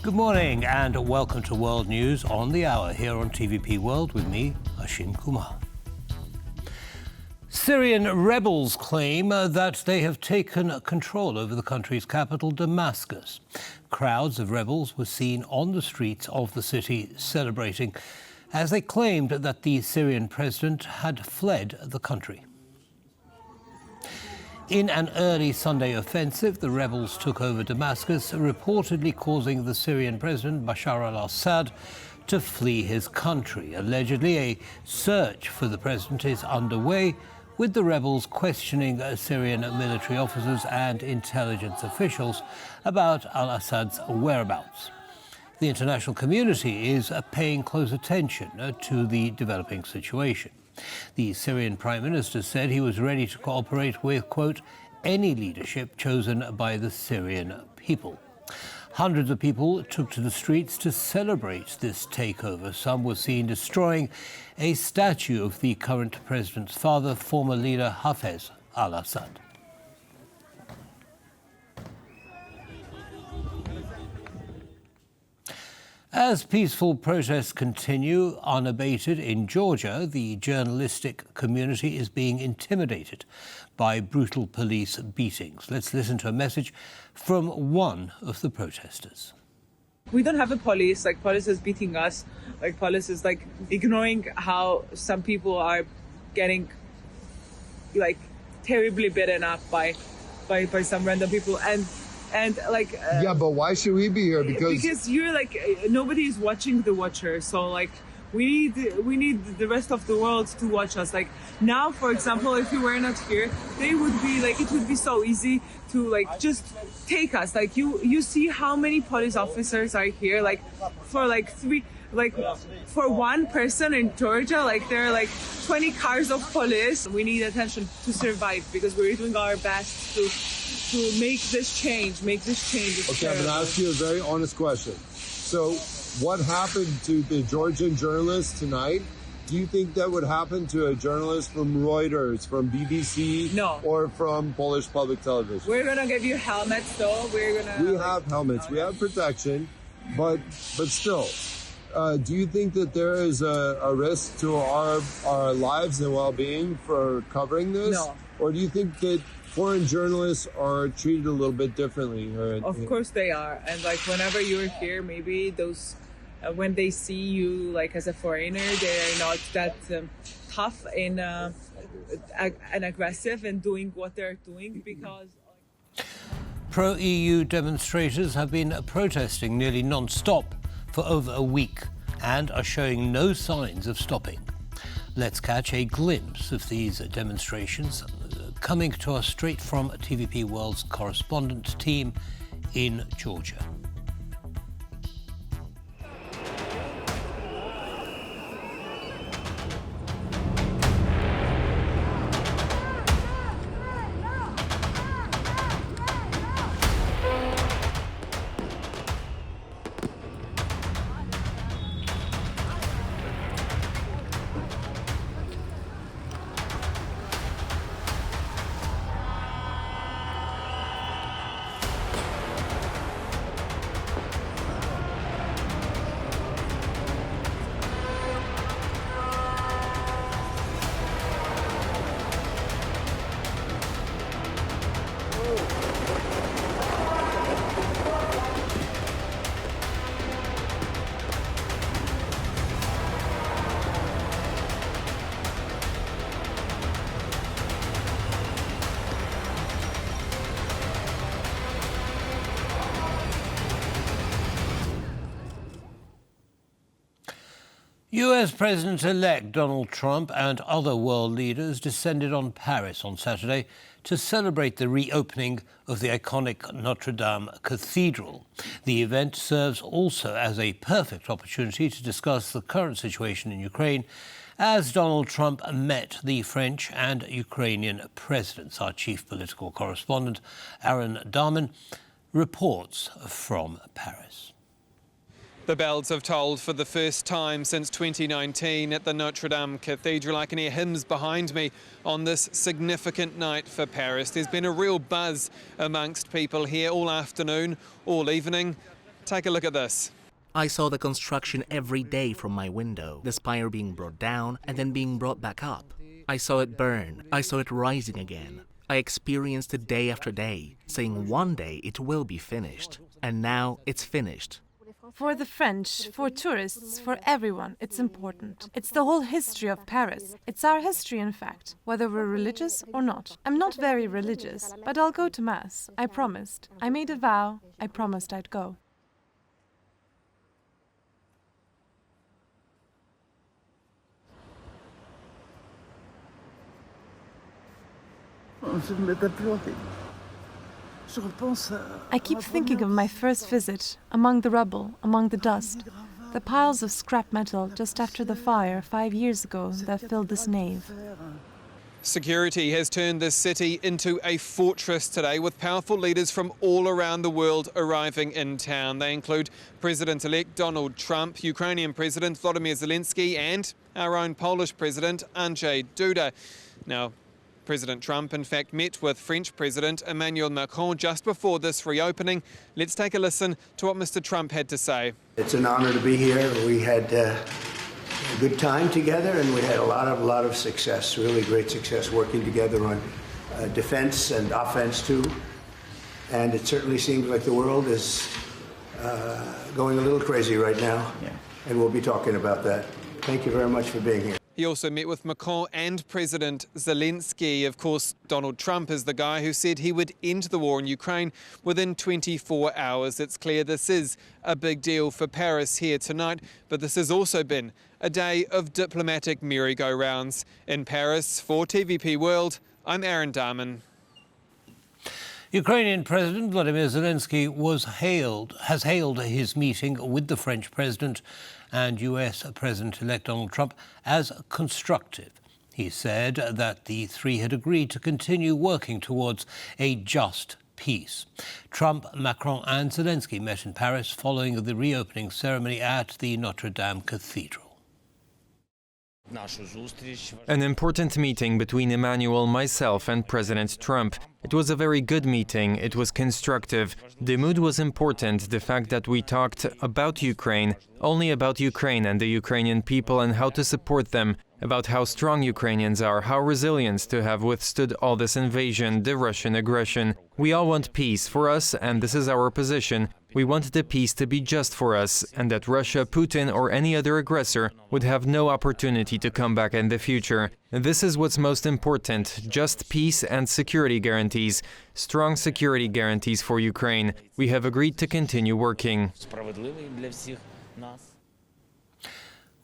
Good morning and welcome to World News on the Hour here on TVP World with me, Ashim Kumar. Syrian rebels claim that they have taken control over the country's capital, Damascus. Crowds of rebels were seen on the streets of the city celebrating as they claimed that the Syrian president had fled the country. In an early Sunday offensive, the rebels took over Damascus, reportedly causing the Syrian president, Bashar al-Assad, to flee his country. Allegedly, a search for the president is underway, with the rebels questioning Syrian military officers and intelligence officials about al-Assad's whereabouts. The international community is paying close attention to the developing situation. The Syrian Prime Minister said he was ready to cooperate with, quote, any leadership chosen by the Syrian people. Hundreds of people took to the streets to celebrate this takeover. Some were seen destroying a statue of the current president's father, former leader Hafez al-Assad. As peaceful protests continue unabated in Georgia, the journalistic community is being intimidated by brutal police beatings. Let's listen to a message from one of the protesters. We don't have a police, police is beating us, police is ignoring how some people are getting terribly beaten up by some random people yeah, but why should we be here? Because you're nobody is watching the watcher, so we need the rest of the world to watch us. Now, for example, if you were not here, they would be it would be so easy to just take us. You see how many police officers are here, for one person in Georgia, there are 20 cars of police. We need attention to survive because we're doing our best to make this change. Okay, I'm going to ask you a very honest question. So what happened to the Georgian journalist tonight? Do you think that would happen to a journalist from Reuters, from BBC, No. or from Polish public television? We're going to give you helmets, though. We have helmets. We have protection, but still. Do you think that there is a risk to our lives and well-being for covering this? No. Or do you think that foreign journalists are treated a little bit differently? Of course they are. And whenever you're here, maybe those, when they see you as a foreigner, they are not that tough and aggressive in doing what they're doing because... Pro-EU demonstrators have been protesting nearly non-stop for over a week and are showing no signs of stopping. Let's catch a glimpse of these demonstrations coming to us straight from TVP World's correspondent team in Georgia. U.S. President-elect Donald Trump and other world leaders descended on Paris on Saturday to celebrate the reopening of the iconic Notre Dame cathedral. The event serves also as a perfect opportunity to discuss the current situation in Ukraine as Donald Trump met the French and Ukrainian presidents. Our chief political correspondent, Aaron Darman, reports from Paris. The bells have tolled for the first time since 2019 at the Notre Dame Cathedral. I can hear hymns behind me on this significant night for Paris. There's been a real buzz amongst people here all afternoon, all evening. Take a look at this. I saw the construction every day from my window, the spire being brought down and then being brought back up. I saw it burn, I saw it rising again. I experienced it day after day, saying one day it will be finished. And now it's finished. For the French, for tourists, for everyone, it's important. It's the whole history of Paris. It's our history, in fact, whether we're religious or not. I'm not very religious, but I'll go to Mass. I promised. I made a vow. I promised I'd go. I keep thinking of my first visit, among the rubble, among the dust, the piles of scrap metal just after the fire 5 years ago that filled this nave. Security has turned this city into a fortress today, with powerful leaders from all around the world arriving in town. They include President-elect Donald Trump, Ukrainian President Volodymyr Zelenskyy and our own Polish President Andrzej Duda. Now, President Trump, in fact, met with French President Emmanuel Macron just before this reopening. Let's take a listen to what Mr. Trump had to say. It's an honor to be here. We had a good time together, and we had a lot of success, really great success working together on defense and offense too. And it certainly seems like the world is going a little crazy right now, and we'll be talking about that. Thank you very much for being here. He also met with Macron and President Zelenskyy. Of course, Donald Trump is the guy who said he would end the war in Ukraine within 24 hours. It's clear this is a big deal for Paris here tonight, but this has also been a day of diplomatic merry-go-rounds. In Paris, for TVP World, I'm Aaron Darman. Ukrainian President Volodymyr Zelenskyy has hailed his meeting with the French President and U.S. President-elect Donald Trump as constructive. He said that the three had agreed to continue working towards a just peace. Trump, Macron and Zelenskyy met in Paris following the reopening ceremony at the Notre Dame cathedral. An important meeting between Emmanuel, myself and President Trump. It was a very good meeting. It was constructive. The mood was important. The fact that we talked about Ukraine, only about Ukraine and the Ukrainian people and how to support them, about how strong Ukrainians are, how resilient to have withstood all this invasion, the Russian aggression. We all want peace for us, and this is our position. We want the peace to be just for us, and that Russia, Putin or any other aggressor would have no opportunity to come back in the future. This is what's most important, just peace and security guarantees, strong security guarantees for Ukraine. We have agreed to continue working.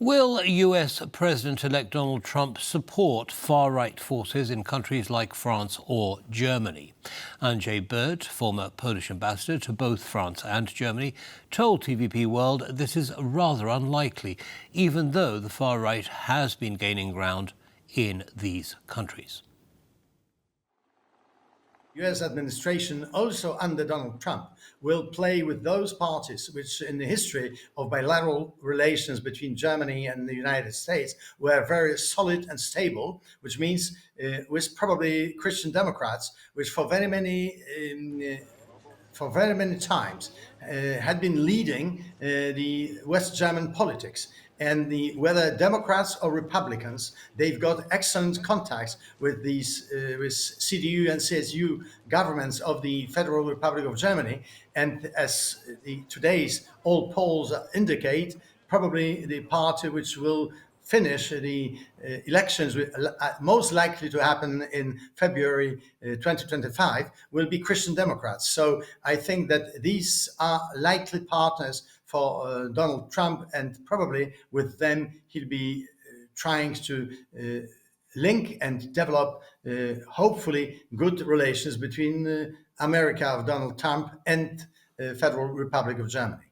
Will U.S. President-elect Donald Trump support far-right forces in countries like France or Germany? Andrzej Bird, former Polish ambassador to both France and Germany, told TVP World this is rather unlikely, even though the far-right has been gaining ground in these countries. U.S. administration, also under Donald Trump, will play with those parties which in the history of bilateral relations between Germany and the United States were very solid and stable, which means with probably Christian Democrats, which for very many times had been leading the West German politics. And whether Democrats or Republicans, they've got excellent contacts with these with CDU and CSU governments of the Federal Republic of Germany. And as today's all polls indicate, probably the party which will finish the elections most likely to happen in February 2025 will be Christian Democrats. So I think that these are likely partners for Donald Trump, and probably with them he'll be trying to link and develop hopefully good relations between America of Donald Trump and Federal Republic of Germany.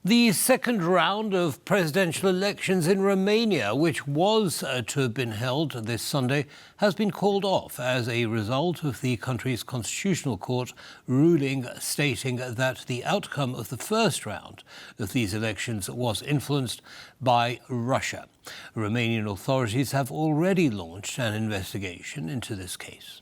The second round of presidential elections in Romania, which was to have been held this Sunday, has been called off as a result of the country's constitutional court ruling stating that the outcome of the first round of these elections was influenced by Russia. Romanian authorities have already launched an investigation into this case.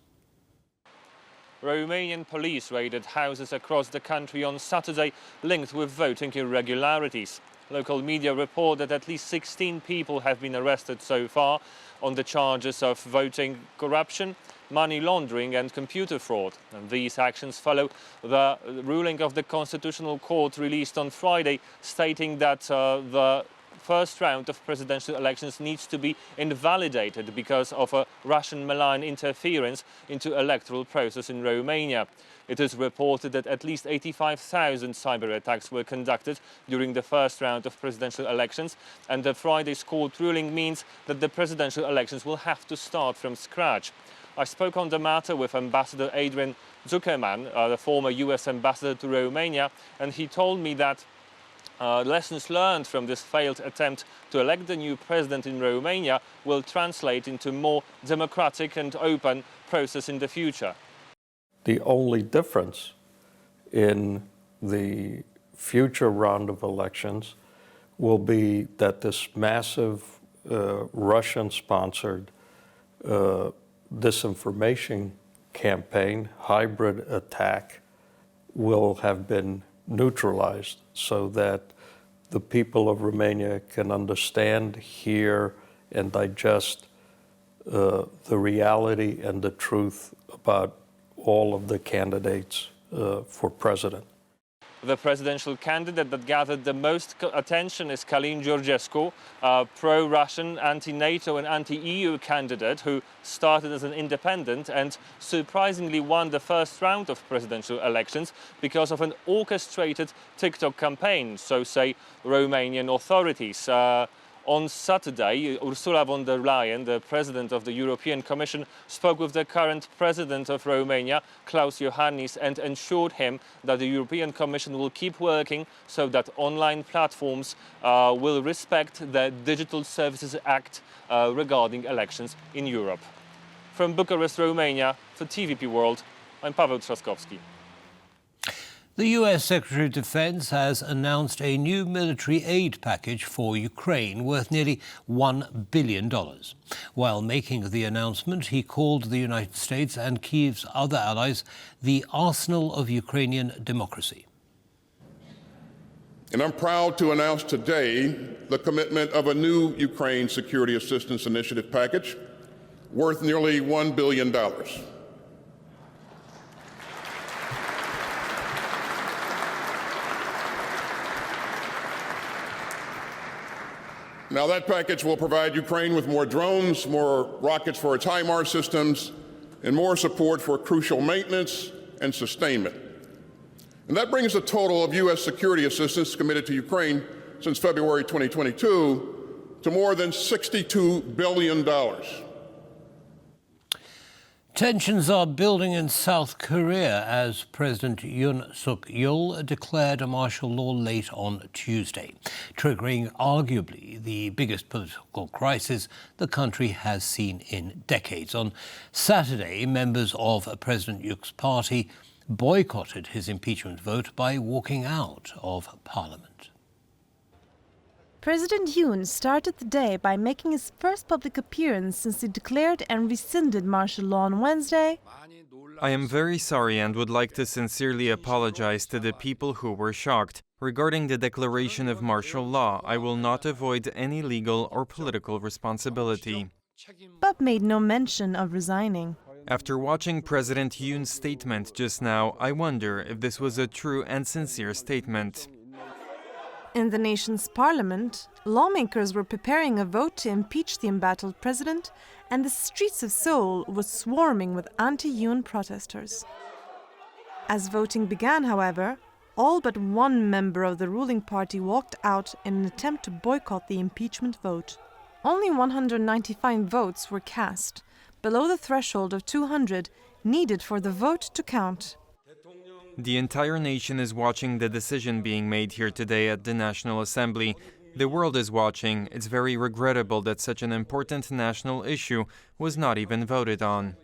Romanian police raided houses across the country on Saturday linked with voting irregularities. Local media report that at least 16 people have been arrested so far on the charges of voting corruption, money laundering and computer fraud. And these actions follow the ruling of the Constitutional Court released on Friday, stating that the first round of presidential elections needs to be invalidated because of a Russian malign interference into electoral process in Romania. It is reported that at least 85,000 cyber attacks were conducted during the first round of presidential elections, and the Friday's court ruling means that the presidential elections will have to start from scratch. I spoke on the matter with Ambassador Adrian Zuckerman, the former U.S. ambassador to Romania, and he told me that lessons learned from this failed attempt to elect the new president in Romania will translate into more democratic and open process in the future. The only difference in the future round of elections will be that this massive Russian-sponsored disinformation campaign, hybrid attack, will have been neutralized so that the people of Romania can understand, hear, and digest the reality and the truth about all of the candidates for president. The presidential candidate that gathered the most attention is Călin Georgescu, a pro-Russian, anti-NATO and anti-EU candidate who started as an independent and surprisingly won the first round of presidential elections because of an orchestrated TikTok campaign, so say Romanian authorities. On Saturday, Ursula von der Leyen, the president of the European Commission, spoke with the current president of Romania, Klaus Iohannis, and assured him that the European Commission will keep working so that online platforms will respect the Digital Services Act regarding elections in Europe. From Bucharest, Romania, for TVP World, I'm Paweł Trzaskowski. The U.S. Secretary of Defense has announced a new military aid package for Ukraine worth nearly $1 billion. While making the announcement, he called the United States and Kyiv's other allies the arsenal of Ukrainian democracy. And I'm proud to announce today the commitment of a new Ukraine Security Assistance Initiative package worth nearly $1 billion. Now, that package will provide Ukraine with more drones, more rockets for its HIMARS systems, and more support for crucial maintenance and sustainment. And that brings the total of U.S. security assistance committed to Ukraine since February 2022 to more than $62 billion. Tensions are building in South Korea as President Yoon Suk-yeol declared a martial law late on Tuesday, triggering arguably the biggest political crisis the country has seen in decades. On Saturday, members of President Yoon's party boycotted his impeachment vote by walking out of Parliament. President Yoon started the day by making his first public appearance since he declared and rescinded martial law on Wednesday. I am very sorry and would like to sincerely apologize to the people who were shocked. Regarding the declaration of martial law, I will not avoid any legal or political responsibility. But made no mention of resigning. After watching President Yoon's statement just now, I wonder if this was a true and sincere statement. In the nation's parliament, lawmakers were preparing a vote to impeach the embattled president, and the streets of Seoul were swarming with anti-Yoon protesters. As voting began, however, all but one member of the ruling party walked out in an attempt to boycott the impeachment vote. Only 195 votes were cast, below the threshold of 200 needed for the vote to count. The entire nation is watching the decision being made here today at the National Assembly. The world is watching. It's very regrettable that such an important national issue was not even voted on.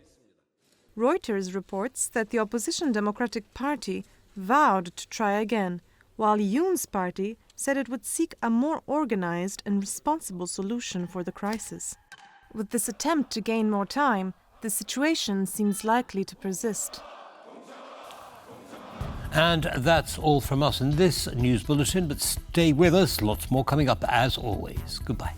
Reuters reports that the opposition Democratic Party vowed to try again, while Yoon's party said it would seek a more organized and responsible solution for the crisis. With this attempt to gain more time, the situation seems likely to persist. And that's all from us in this news bulletin, but stay with us. Lots more coming up as always. Goodbye.